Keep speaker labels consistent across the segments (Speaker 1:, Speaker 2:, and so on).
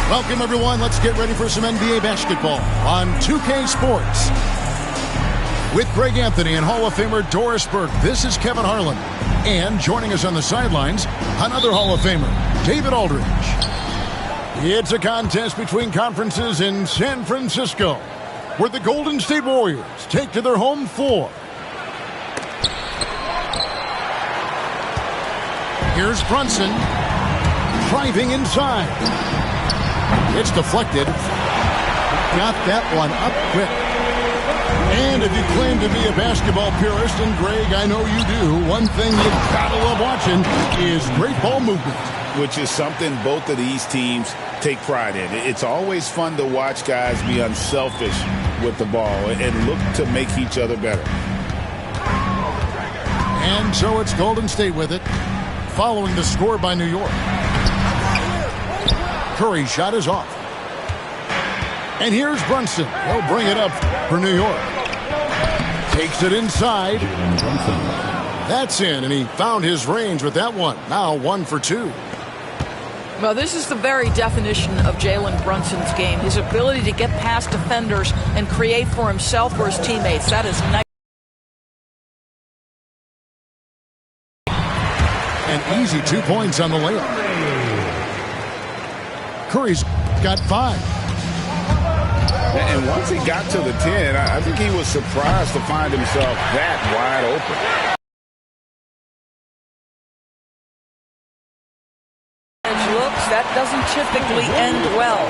Speaker 1: Welcome, everyone. Let's get ready for some NBA basketball on 2K Sports. With Greg Anthony and Hall of Famer Doris Burke, this is Kevin Harlan. And joining us on the sidelines, another Hall of Famer, David Aldridge. It's a contest between conferences in San Francisco, where the Golden State Warriors take to their home floor. Here's Brunson, driving inside. It's deflected. Got that one up quick. And if you claim to be a basketball purist, and Greg, I know you do, one thing you've got to love watching is great ball movement.
Speaker 2: Which is something both of these teams take pride in. It's always fun to watch guys be unselfish with the ball and look to make each other better.
Speaker 1: And so it's Golden State with it, following the score by New York. Curry's shot is off. And here's Brunson. He'll bring it up for New York. Takes it inside. That's in, and he found his range with that one. Now 1 for 2.
Speaker 3: Well, this is the very definition of Jalen Brunson's game. His ability to get past defenders and create for himself or his teammates. That is nice.
Speaker 1: An easy 2 points on the layup. Curry's got 5.
Speaker 2: And once he got to the 10, I think he was surprised to find himself that wide open.
Speaker 3: Looks, that doesn't typically end well.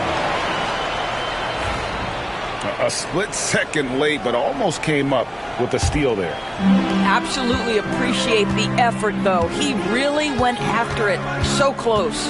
Speaker 2: A split second late, but almost came up with a steal there.
Speaker 3: Absolutely appreciate the effort, though. He really went after it. So close.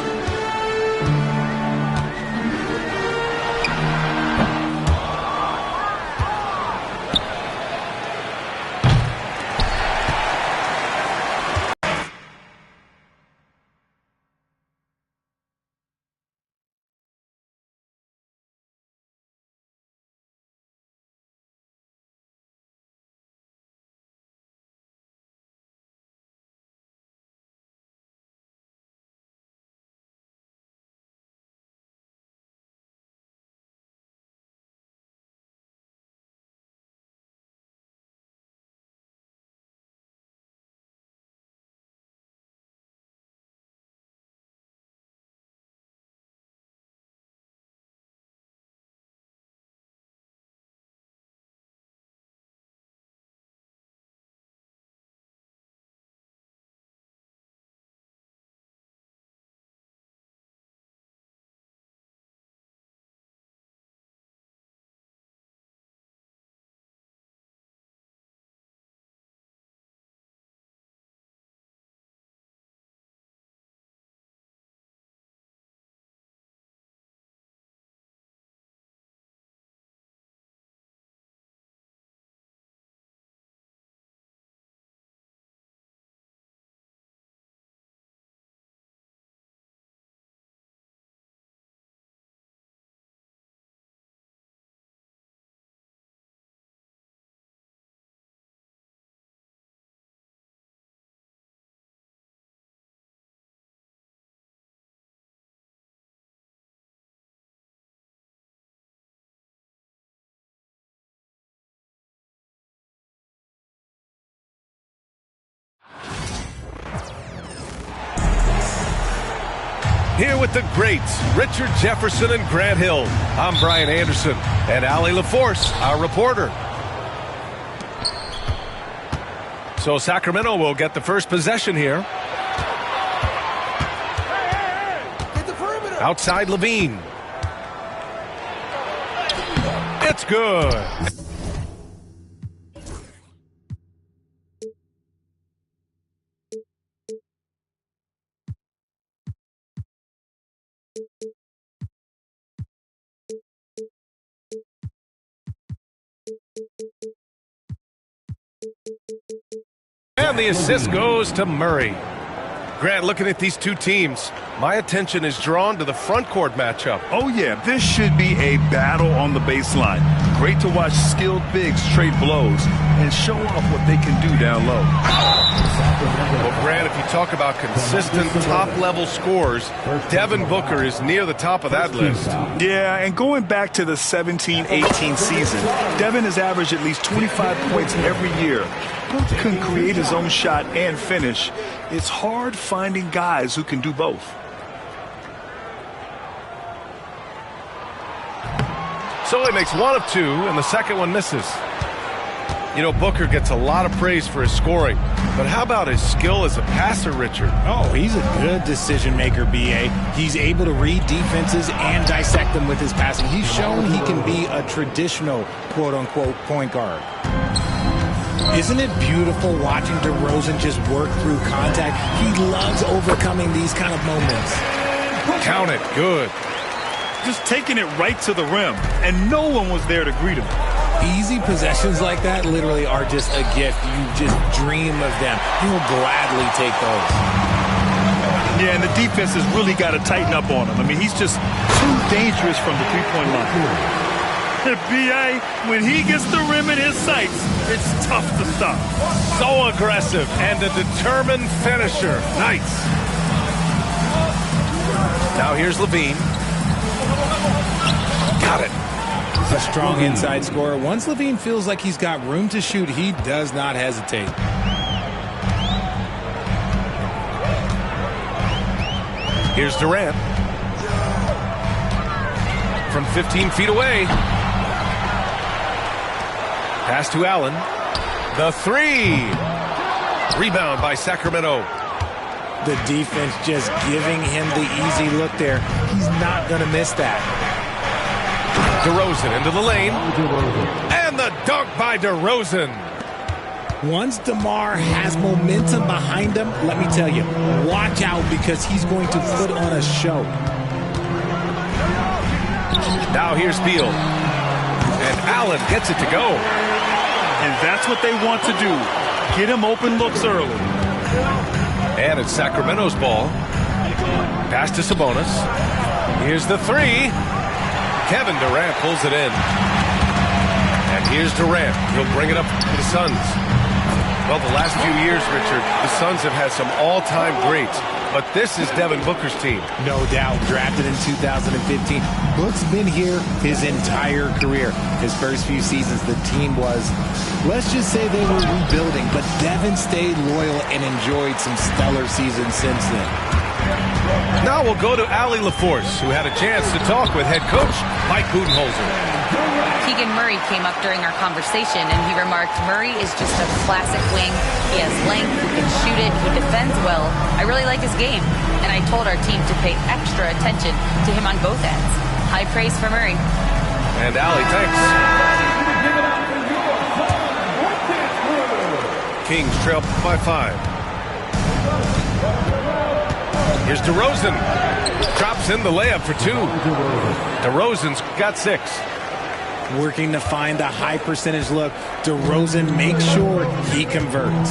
Speaker 4: Here with the greats, Richard Jefferson and Grant Hill. I'm Brian Anderson, and Allie LaForce, our reporter. So Sacramento will get the first possession here. Outside Levine. It's good. And the assist goes to Murray. Grant, looking at these two teams, my attention is drawn to the front court matchup.
Speaker 5: Oh, yeah, this should be a battle on the baseline. Great to watch skilled bigs trade blows and show off what they can do down low.
Speaker 4: Well, Grant, if you talk about consistent top-level scores, Devin Booker is near the top of that list.
Speaker 5: Yeah, and going back to the 17-18 season, Devin has averaged at least 25 points every year. Booker can create his own shot and finish. It's hard finding guys who can do both.
Speaker 4: So he makes one of two, and the second one misses. You know, Booker gets a lot of praise for his scoring, but how about his skill as a passer, Richard?
Speaker 6: Oh, he's a good decision maker, B.A. He's able to read defenses and dissect them with his passing. He's shown he can be a traditional quote-unquote point guard. Isn't it beautiful watching DeRozan just work through contact? He loves overcoming these kind of moments.
Speaker 4: Count it. Good.
Speaker 5: Just taking it right to the rim, and no one was there to greet him.
Speaker 6: Easy possessions like that literally are just a gift. You just dream of them. He will gladly take those.
Speaker 5: Yeah, and the defense has really got to tighten up on him. I mean, he's just too dangerous from the three-point line. B.A., when he gets the rim in his sights, it's tough to stop.
Speaker 4: So aggressive and a determined finisher. Nice. Now here's Levine. Got it.
Speaker 6: A strong inside scorer. Once Levine feels like he's got room to shoot, he does not hesitate.
Speaker 4: Here's Durant. From 15 feet away. Pass to Allen. The three. Rebound by Sacramento.
Speaker 6: The defense just giving him the easy look there. He's not going to miss that.
Speaker 4: DeRozan into the lane. And the dunk by DeRozan.
Speaker 6: Once DeMar has momentum behind him, let me tell you, watch out because he's going to put on a show.
Speaker 4: Now here's Beal. And Allen gets it to go.
Speaker 5: And that's what they want to do. Get him open looks early.
Speaker 4: And it's Sacramento's ball. Pass to Sabonis. Here's the three. Kevin Durant pulls it in. And here's Durant. He'll bring it up to the Suns. Well, the last few years, Richard, the Suns have had some all-time greats. But this is Devin Booker's team.
Speaker 6: No doubt. Drafted in 2015. Book's been here his entire career. His first few seasons, the team was, let's just say they were rebuilding. But Devin stayed loyal and enjoyed some stellar seasons since then.
Speaker 4: Now we'll go to Allie LaForce, who had a chance to talk with head coach Mike Budenholzer.
Speaker 7: Keegan Murray came up during our conversation, and he remarked, Murray is just a classic wing. He has length, he can shoot it, he defends well. I really like his game, and I told our team to pay extra attention to him on both ends. High praise for Murray.
Speaker 4: And Allie, thanks. Kings trail by 5. Here's DeRozan. Drops in the layup for 2. DeRozan's got 6.
Speaker 6: Working to find a high percentage look. DeRozan makes sure he converts.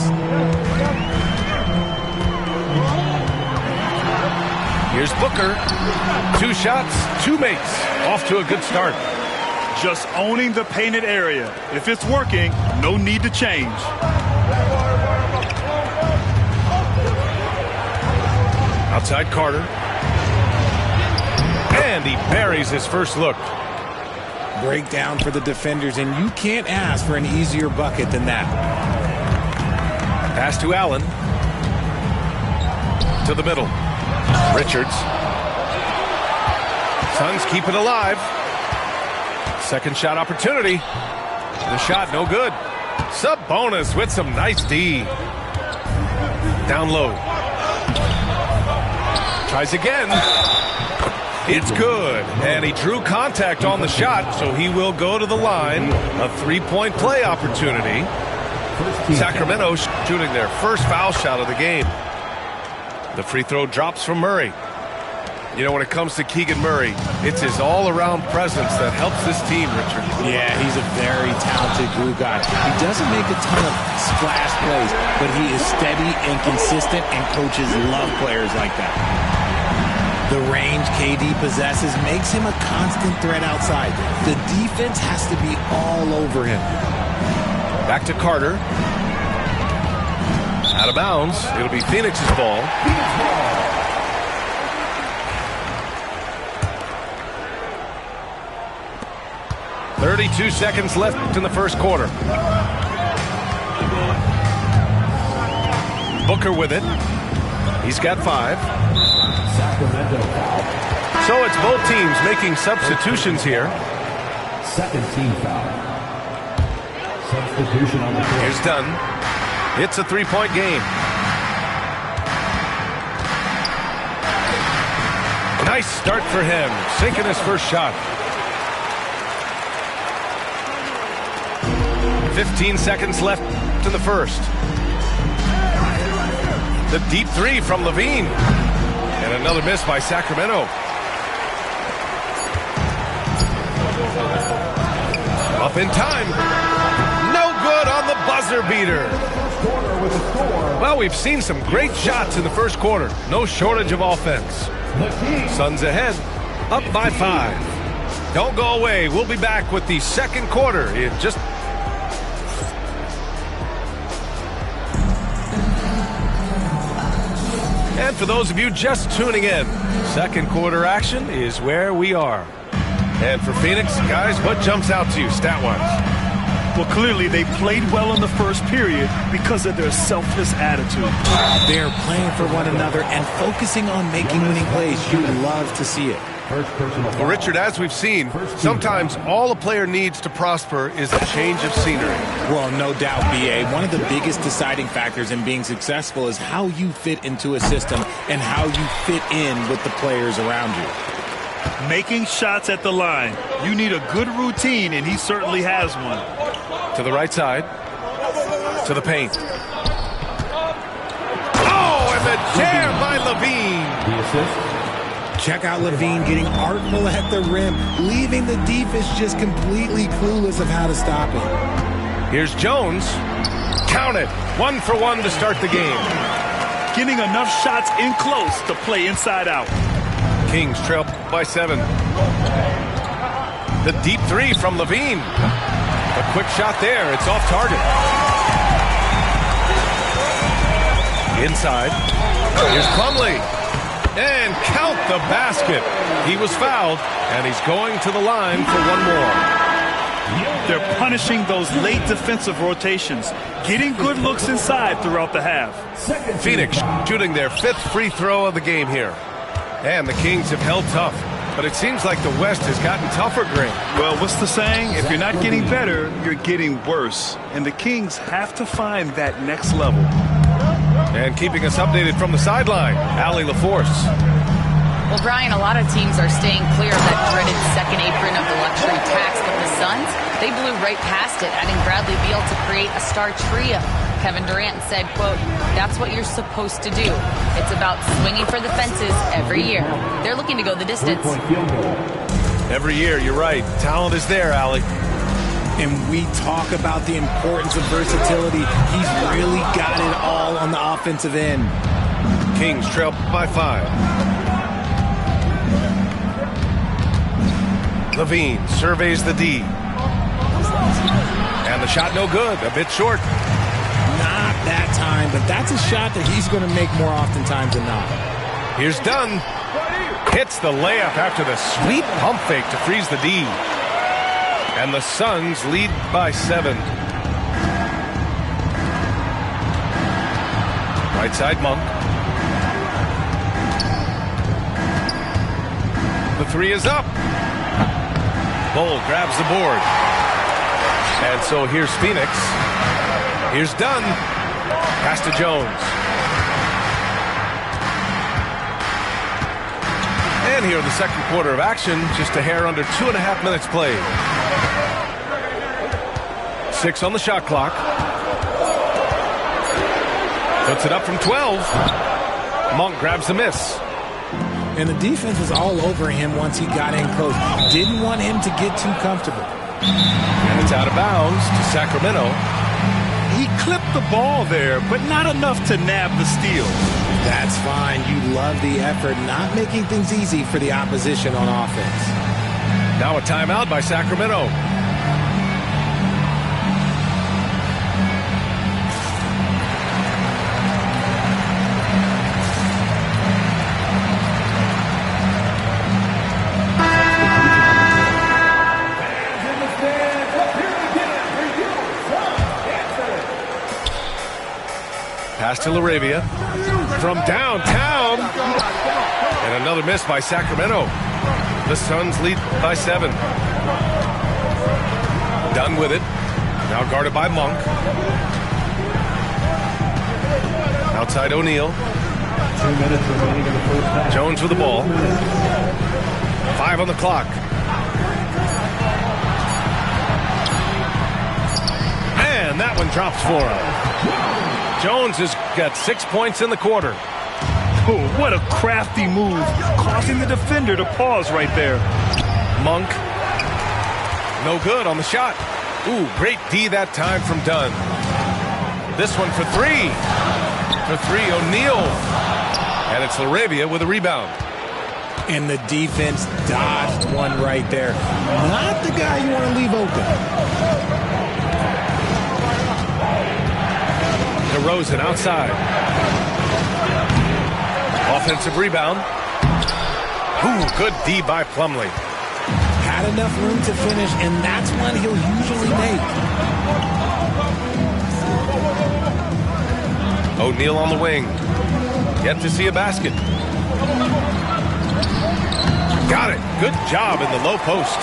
Speaker 4: Here's Booker. 2 shots, 2 makes. Off to a good start.
Speaker 5: Just owning the painted area. If it's working, no need to change.
Speaker 4: Outside Carter. And he buries his first look.
Speaker 6: Breakdown for the defenders, and you can't ask for an easier bucket than that.
Speaker 4: Pass to Allen. To the middle. Richards. Suns keep it alive. Second shot opportunity. The shot no good. Sabonis with some nice D. Down low. Tries again. It's good. And he drew contact on the shot, so he will go to the line. A 3-point play opportunity. Sacramento shooting their first foul shot of the game. The free throw drops from Murray. You know, when it comes to Keegan Murray, it's his all-around presence that helps this team, Richard.
Speaker 6: Yeah, he's a very talented glue guy. He doesn't make a ton of splash plays, but he is steady and consistent, and coaches love players like that. The range KD possesses makes him a constant threat outside. The defense has to be all over him.
Speaker 4: Back to Carter. Out of bounds. It'll be Phoenix's ball. 32 seconds left in the first quarter. Booker with it. He's got 5. So it's both teams making substitutions here.
Speaker 8: Second team foul. Substitution on the court.
Speaker 4: Here's Dunn. It's a 3-point game. Nice start for him, sinking his first shot. 15 seconds left in the first. The deep 3 from Levine. And another miss by Sacramento. Up in time. No good on the buzzer beater. Well, we've seen some great shots in the first quarter. No shortage of offense. Suns ahead, up by 5. Don't go away. We'll be back with the second quarter in just... And for those of you just tuning in, second quarter action is where we are. And for Phoenix, guys, what jumps out to you stat-wise?
Speaker 5: Well, clearly they played well in the first period because of their selfless attitude.
Speaker 6: They're playing for one another and focusing on making winning plays. You love to see it.
Speaker 4: Well, Richard, as we've seen, sometimes all a player needs to prosper is a change of scenery.
Speaker 6: Well, no doubt, B.A. One of the biggest deciding factors in being successful is how you fit into a system and how you fit in with the players around you.
Speaker 5: Making shots at the line. You need a good routine, and he certainly has one.
Speaker 4: To the right side. To the paint. Oh, and the jam by Levine.
Speaker 8: The assist.
Speaker 6: Check out Levine getting artful at the rim, leaving the defense just completely clueless of how to stop it.
Speaker 4: Here's Jones. Count it. 1 for 1 to start the game.
Speaker 5: Getting enough shots in close to play inside out.
Speaker 4: Kings trail by 7. The deep 3 from Levine. A quick shot there. It's off target. Inside. Here's Plumlee. And count the basket. He was fouled, and he's going to the line for one more.
Speaker 5: They're punishing those late defensive rotations, getting good looks inside throughout the half.
Speaker 4: Phoenix shooting their 5th free throw of the game here. And the Kings have held tough, but it seems like the West has gotten tougher, Greg.
Speaker 5: Well, what's the saying? If you're not getting better, you're getting worse. And the Kings have to find that next level.
Speaker 4: And keeping us updated from the sideline, Allie LaForce.
Speaker 7: Well, Brian, a lot of teams are staying clear of that dreaded second apron of the luxury tax, but the Suns, they blew right past it, adding Bradley Beal to create a star trio. Kevin Durant said, quote, "That's what you're supposed to do. It's about swinging for the fences every year." They're looking to go the distance.
Speaker 4: Every year, you're right. Talent is there, Allie.
Speaker 6: And we talk about the importance of versatility. He's really got it all on the offensive end.
Speaker 4: Kings trail by 5. Levine surveys the D. And the shot no good. A bit short.
Speaker 6: Not that time, but that's a shot that he's going to make more oftentimes than not.
Speaker 4: Here's Dunn. Hits the layup after the sweet pump fake to freeze the D. And the Suns lead by 7. Right side, Monk. The 3 is up. Bull grabs the board. And so here's Phoenix. Here's Dunn. Pass to Jones. And here in the second quarter of action, just a hair under 2.5 minutes played. 6 on the shot clock. Puts it up from 12. Monk grabs the miss.
Speaker 6: And the defense was all over him once he got in close. Didn't want him to get too comfortable.
Speaker 4: And it's out of bounds to Sacramento.
Speaker 5: He clipped the ball there, but not enough to nab the steal.
Speaker 6: That's fine. You love the effort, not making things easy for the opposition on offense.
Speaker 4: Now a timeout by Sacramento. Pass to LaRavia from downtown. And another miss by Sacramento. The Suns lead by 7. Done with it. Now guarded by Monk. Outside O'Neal.
Speaker 8: 2 minutes remaining in the first half.
Speaker 4: Jones with the ball. 5 on the clock. And that one drops for him. Jones has got 6 points in the quarter.
Speaker 5: Oh, what a crafty move, causing the defender to pause right there.
Speaker 4: Monk. No good on the shot. Ooh, great D that time from Dunn. This one for 3. For 3, O'Neal. And it's LaRavia with a rebound.
Speaker 6: And the defense dodged one right there. Not the guy you want to leave open.
Speaker 4: DeRozan outside. Offensive rebound. Ooh, good D by Plumlee.
Speaker 6: Had enough room to finish, and that's one he'll usually make.
Speaker 4: O'Neal on the wing. Yet to see a basket. Got it. Good job in the low post.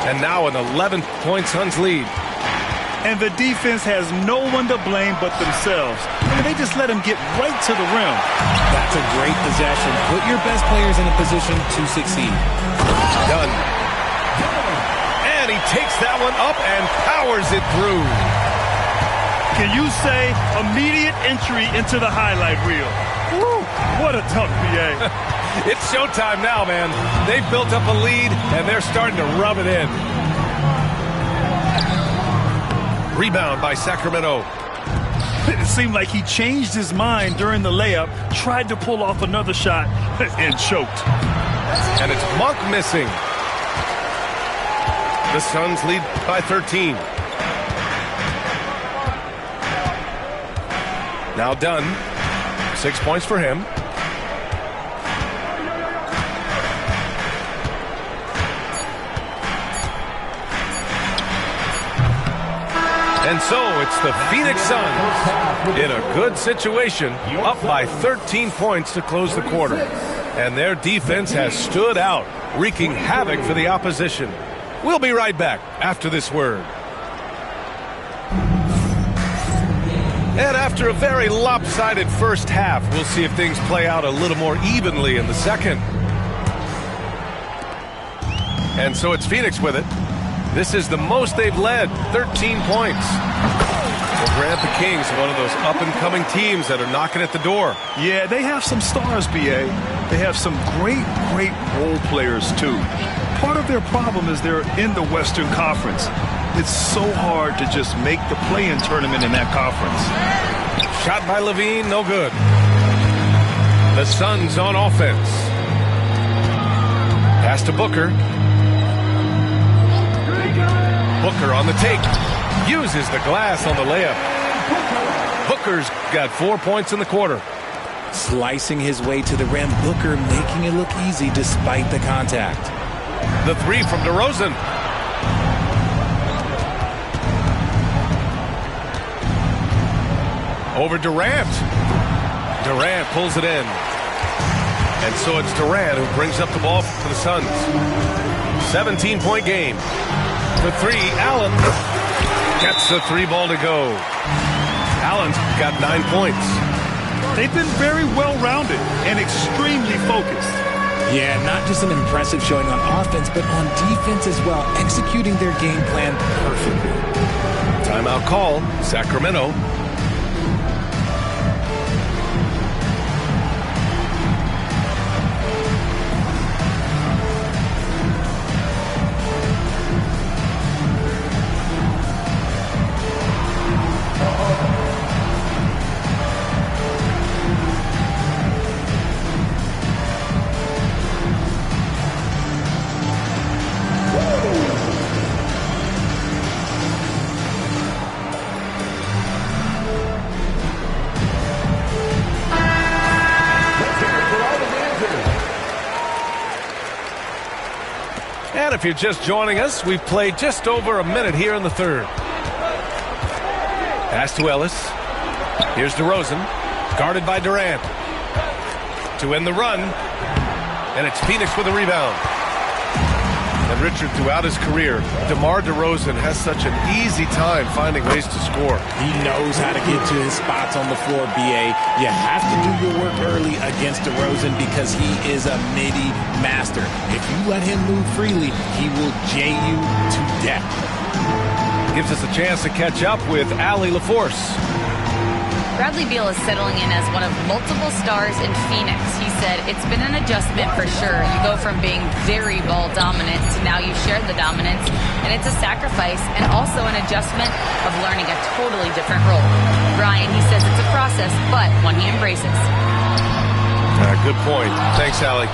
Speaker 4: And now an 11-point Suns lead.
Speaker 5: And the defense has no one to blame but themselves. I mean, they just let him get right to the rim.
Speaker 6: That's a great possession. Put your best players in a position to succeed.
Speaker 4: Done. And he takes that one up and powers it through.
Speaker 5: Can you say immediate entry into the highlight reel? Woo, what a dunk, BA.
Speaker 4: It's showtime now, man. They've built up a lead, and they're starting to rub it in. Rebound by Sacramento.
Speaker 5: It seemed like he changed his mind during the layup, tried to pull off another shot, and choked.
Speaker 4: And it's Monk missing. The Suns lead by 13. Now Dunn. 6 points for him. And so it's the Phoenix Suns in a good situation, up by 13 points to close the quarter. And their defense has stood out, wreaking havoc for the opposition. We'll be right back after this word. And after a very lopsided first half, we'll see if things play out a little more evenly in the second. And so it's Phoenix with it. This is the most they've led, 13 points. Well, Grant, the Kings, one of those up-and-coming teams that are knocking at the door.
Speaker 5: Yeah, they have some stars, BA. They have some great role players, too. Part of their problem is they're in the Western Conference. It's so hard to just make the play-in tournament in that conference.
Speaker 4: Shot by Levine, no good. The Suns on offense. Pass to Booker. Booker on the take. Uses the glass on the layup. Booker's got 4 points in the quarter.
Speaker 6: Slicing his way to the rim. Booker making it look easy despite the contact.
Speaker 4: The 3 from DeRozan. Over Durant. Durant pulls it in. And so it's Durant who brings up the ball for the Suns. 17-point game. For 3, Allen gets the 3 ball to go. Allen's got 9 points.
Speaker 5: They've been very well-rounded and extremely focused.
Speaker 6: Yeah, not just an impressive showing on offense, but on defense as well, executing their game plan perfectly.
Speaker 4: Timeout call, Sacramento. if you're just joining us, we've played just over a minute here in the third. Pass to Ellis. Here's DeRozan, guarded by Durant. To end the run, and it's Phoenix with a rebound. And Richard, throughout his career, DeMar DeRozan has such an easy time finding ways to score.
Speaker 6: He knows how to get to his spots on the floor, BA. You have to do your work early against DeRozan because he is a midi master. If you let him move freely, he will J you to death.
Speaker 4: Gives us a chance to catch up with Allie LaForce.
Speaker 7: Bradley Beal is settling in as one of multiple stars in Phoenix. He said, it's been an adjustment for sure. You go from being very ball dominant to now you share the dominance. And it's a sacrifice and also an adjustment of learning a totally different role. Brian, he says it's a process, but one he embraces.
Speaker 4: Good point. Thanks, Allie.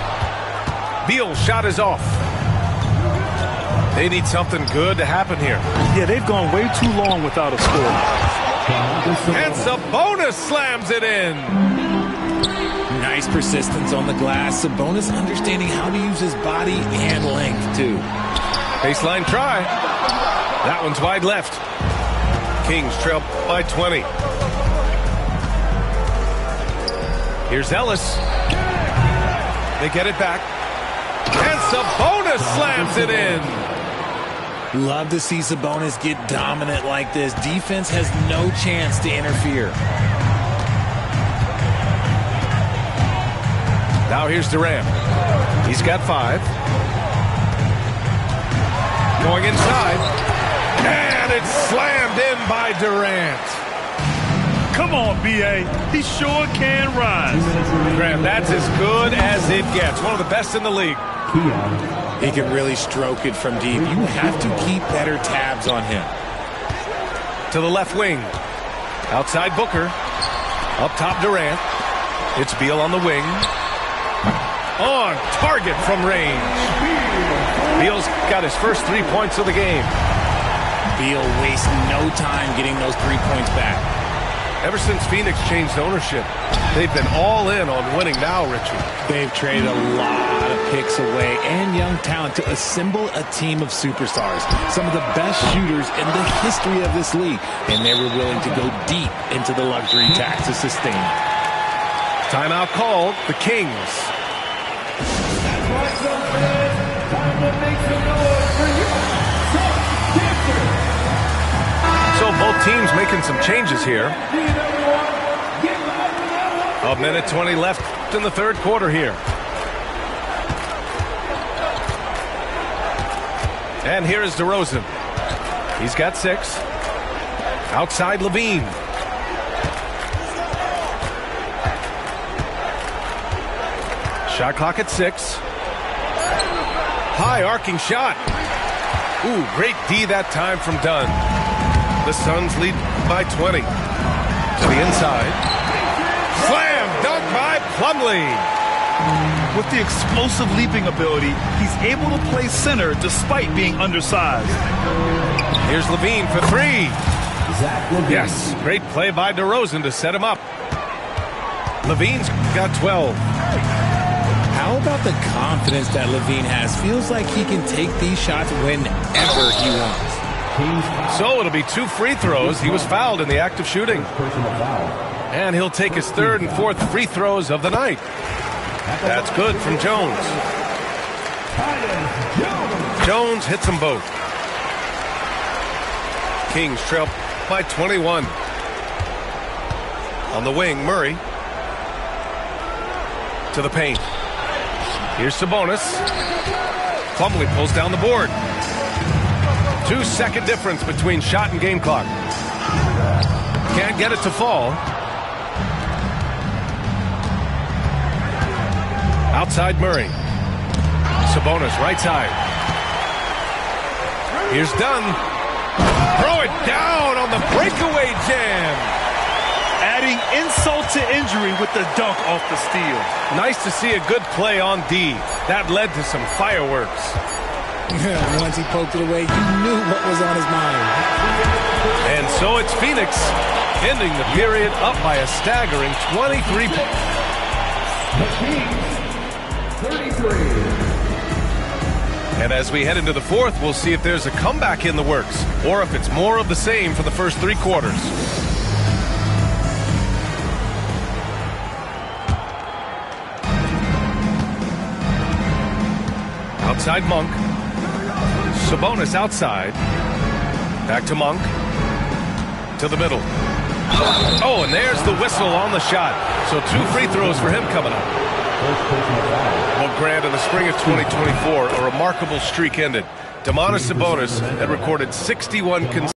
Speaker 4: Beal's shot is off. They need something good to happen here.
Speaker 5: Yeah, they've gone way too long without a score.
Speaker 4: And Sabonis slams it in.
Speaker 6: Nice persistence on the glass. Sabonis understanding how to use his body and length, too.
Speaker 4: Baseline try. That one's wide left. Kings trail by 20. Here's Ellis. They get it back. And Sabonis slams it in.
Speaker 6: Love to see Sabonis get dominant like this. Defense has no chance to interfere.
Speaker 4: Now here's Durant. He's got 5. Going inside. And it's slammed in by Durant.
Speaker 5: Come on, B.A. He sure can rise.
Speaker 4: Graham, that's as good as it gets. One of the best in the league.
Speaker 6: He can really stroke it from deep. You have to keep better tabs on him.
Speaker 4: To the left wing. Outside Booker. Up top Durant. It's Beal on the wing. On target from range. Beal's got his first 3 points of the game.
Speaker 6: Beal wastes no time getting those 3 points back.
Speaker 4: Ever since Phoenix changed ownership, they've been all in on winning now, Richie.
Speaker 6: They've traded a lot of picks away and young talent to assemble a team of superstars. Some of the best shooters in the history of this league. And they were willing to go deep into the luxury tax to sustain it.
Speaker 4: Timeout called. The Kings.
Speaker 8: That's right, some fans. Time to make some noise for you.
Speaker 4: So both teams making some changes here. A minute 20 left in the third quarter here. And here is DeRozan. He's got 6. Outside Levine. Shot clock at 6. High arcing shot. Ooh, great D that time from Dunn. The Suns lead by 20. To the inside. Slam dunk by Plumlee.
Speaker 5: With the explosive leaping ability, he's able to play center despite being undersized.
Speaker 4: Here's Levine for 3. Yes, great play by DeRozan to set him up. Levine's got 12.
Speaker 6: How about the confidence that Levine has? Feels like he can take these shots whenever he wants.
Speaker 4: So it'll be 2 free throws. He was fouled in the act of shooting. And he'll take his 3rd and 4th free throws of the night. That's good from Jones. Jones hits them both. Kings trail by 21. On the wing, Murray. To the paint. Here's Sabonis. Plumlee pulls down the board. 2-second difference between shot and game clock. Can't get it to fall. Outside Murray. Sabonis right side. Here's Dunn. Throw it down on the breakaway jam.
Speaker 5: Adding insult to injury with the dunk off the steal.
Speaker 4: Nice to see a good play on D. That led to some fireworks.
Speaker 6: Once he poked it away, you knew what was on his mind.
Speaker 4: And so it's Phoenix ending the period up by a staggering 23 points.
Speaker 8: The Kings, 33.
Speaker 4: And as we head into the fourth, we'll see if there's a comeback in the works or if it's more of the same for the first 3 quarters. Outside Monk. Sabonis outside. Back to Monk. To the middle. Oh, and there's the whistle on the shot. So 2 free throws for him coming up. Well, Grant, in the spring of 2024, a remarkable streak ended. Domantas Sabonis had recorded 61 consecutive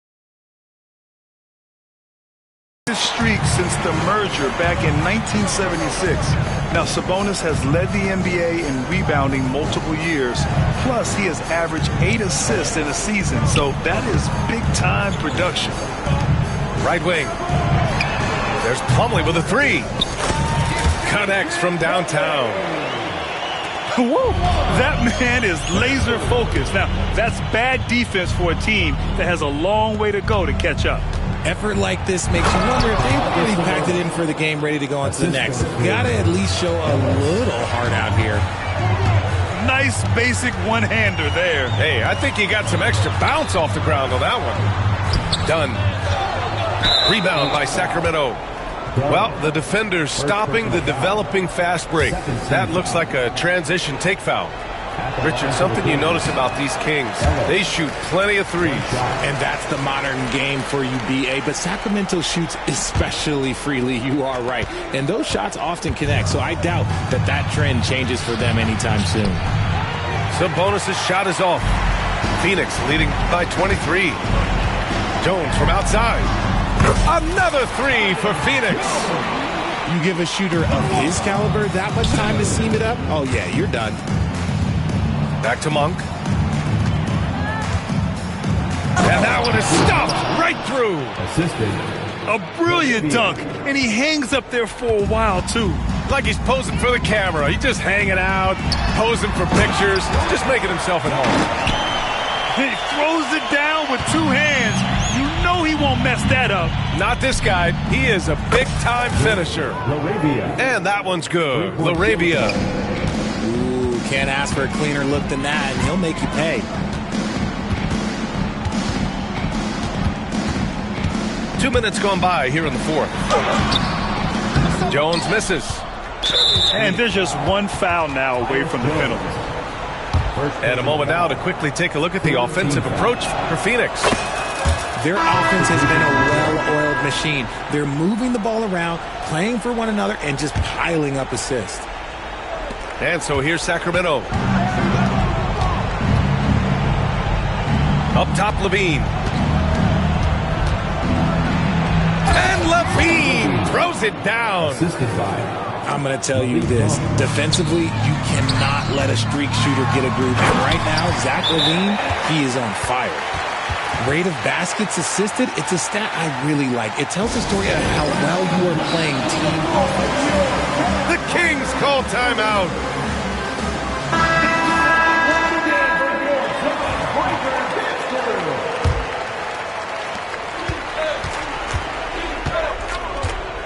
Speaker 5: streak since the merger back in 1976. Now, Sabonis has led the NBA in rebounding multiple years. Plus, he has averaged 8 assists in a season. So that is big-time production.
Speaker 4: Right wing. There's Plumlee with a 3. Connects from downtown.
Speaker 5: Whoa, that man is laser focused. Now, that's bad defense for a team that has a long way to go to catch up.
Speaker 6: Effort like this makes you wonder if they've really packed it in for the game, ready to go on to the next. Gotta at least show a little heart out here.
Speaker 5: Nice basic one-hander there.
Speaker 4: Hey, I think he got some extra bounce off the ground on that one. Done. Rebound by Sacramento. Well, the defender's stopping the developing fast break. That looks like a transition take foul. Richard, something you notice about these Kings, they shoot plenty of threes.
Speaker 6: And that's the modern game for you, B.A. But Sacramento shoots especially freely. You are right. And those shots often connect, so I doubt that that trend changes for them anytime soon.
Speaker 4: Sabonis' shot is off. Phoenix leading by 23. Jones from outside. Another 3 for Phoenix.
Speaker 6: You give a shooter of his caliber that much time to seam it up? Oh, yeah, you're done.
Speaker 4: Back to Monk. And that one is stuffed right through.
Speaker 5: A brilliant dunk, and he hangs up there for a while, too.
Speaker 4: Like he's posing for the camera. He's just hanging out, posing for pictures, just making himself at home.
Speaker 5: He throws it down with 2 hands. You know he won't mess that up.
Speaker 4: Not this guy. He is a big-time finisher. And that one's good. Laravia.
Speaker 6: Ooh, can't ask for a cleaner look than that, and he'll make you pay.
Speaker 4: 2 minutes gone by here in the fourth. Jones misses.
Speaker 5: And there's just 1 foul now away from the penalty.
Speaker 4: And a moment now to quickly take a look at the offensive approach for Phoenix.
Speaker 6: Their offense has been a well-oiled machine. They're moving the ball around, playing for one another, and just piling up assists.
Speaker 4: And so here's Sacramento. Up top, Levine. And Levine throws it down.
Speaker 6: I'm going to tell you this. Defensively, you cannot let a streak shooter get a groove. And right now, Zach LaVine, he is on fire. Rate of baskets assisted, it's a stat I really like. It tells the story of how well you are playing team offense.
Speaker 4: The Kings call timeout.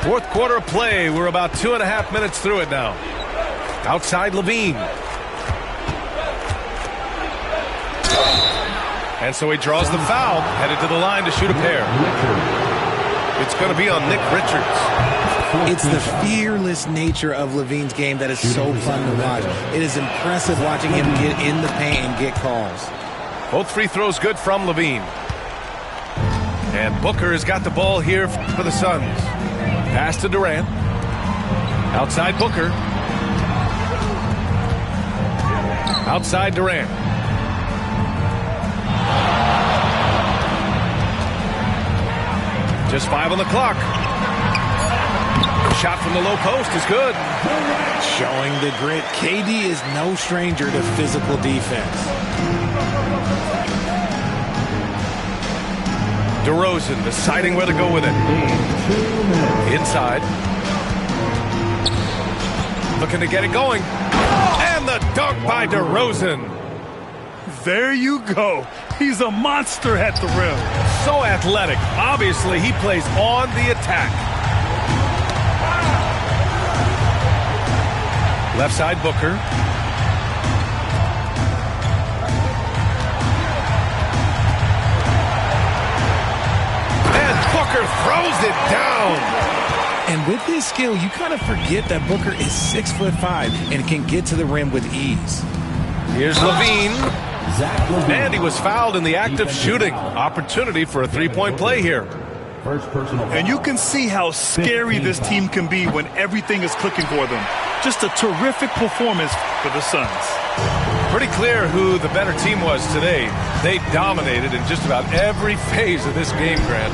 Speaker 4: Fourth quarter of play. We're about 2.5 minutes through it now. Outside Levine. And so he draws the foul, headed to the line to shoot a pair. It's going to be on Nick Richards.
Speaker 6: It's the fearless nature of Levine's game that is so fun to watch. It is impressive watching him get in the paint and get calls.
Speaker 4: Both free throws good from Levine. And Booker has got the ball here for the Suns. Pass to Durant. Outside Booker. Outside Durant. Just 5 on the clock. The shot from the low post is good.
Speaker 6: Showing the grit. KD is no stranger to physical defense.
Speaker 4: DeRozan deciding where to go with it. Inside. Looking to get it going. And the dunk by DeRozan.
Speaker 5: There you go. He's a monster at the rim.
Speaker 4: So athletic. Obviously, he plays on the attack. Left side, Booker. Booker throws it down.
Speaker 6: And with his skill, you kind of forget that Booker is 6'5" and can get to the rim with ease.
Speaker 4: Here's Levine. And he was fouled in the act of shooting. Opportunity for a three-point play here.
Speaker 5: And you can see how scary this team can be when everything is clicking for them. Just a terrific performance for the Suns.
Speaker 4: Pretty clear who the better team was today. They dominated in just about every phase of this game, Grant.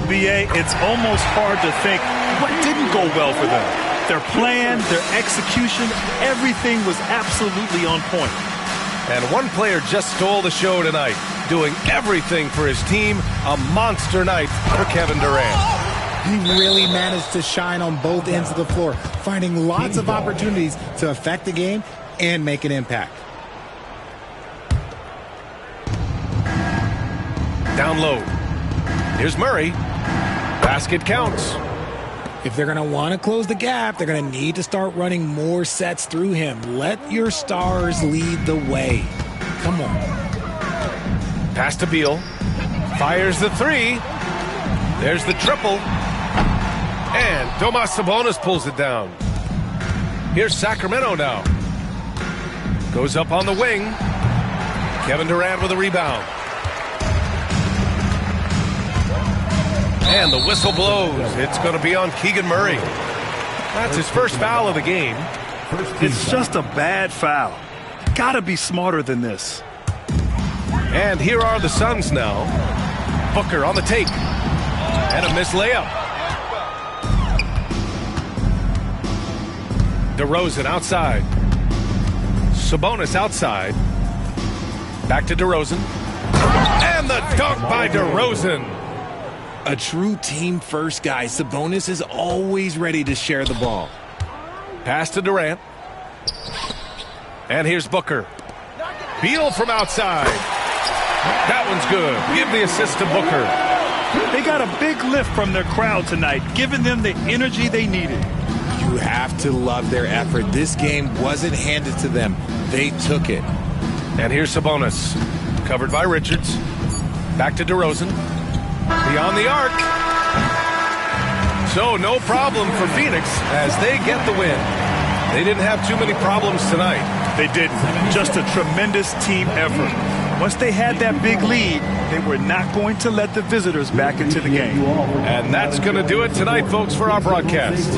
Speaker 5: BA, it's almost hard to think what didn't go well for them. Their plan, their execution, everything was absolutely on point.
Speaker 4: And one player just stole the show tonight, doing everything for his team. A monster night for Kevin Durant.
Speaker 6: He really managed to shine on both ends of the floor, finding lots of opportunities to affect the game and make an impact.
Speaker 4: Down low. Here's Murray. Basket counts.
Speaker 6: If they're going to want to close the gap, they're going to need to start running more sets through him. Let your stars lead the way. Come on.
Speaker 4: Pass to Beal. Fires the three. There's the triple. And Domas Sabonis pulls it down. Here's Sacramento now. Goes up on the wing. Kevin Durant with a rebound. And the whistle blows. It's going to be on Keegan Murray. That's his first foul of the game.
Speaker 5: It's just a bad foul. Gotta be smarter than this.
Speaker 4: And here are the Suns now. Booker on the take. And a missed layup. DeRozan outside. Sabonis outside. Back to DeRozan. And the dunk by DeRozan.
Speaker 6: A true team-first guy, Sabonis is always ready to share the ball.
Speaker 4: Pass to Durant. And here's Booker. Beal from outside. That one's good. Give the assist to Booker.
Speaker 5: They got a big lift from their crowd tonight, giving them the energy they needed.
Speaker 6: You have to love their effort. This game wasn't handed to them. They took it.
Speaker 4: And here's Sabonis. Covered by Richards. Back to DeRozan. Beyond the arc. So no problem for Phoenix as they get the win. They didn't have too many problems tonight.
Speaker 5: They didn't. Just a tremendous team effort. Once they had that big lead, they were not going to let the visitors back into the game.
Speaker 4: And that's going to do it tonight, folks, for our broadcast.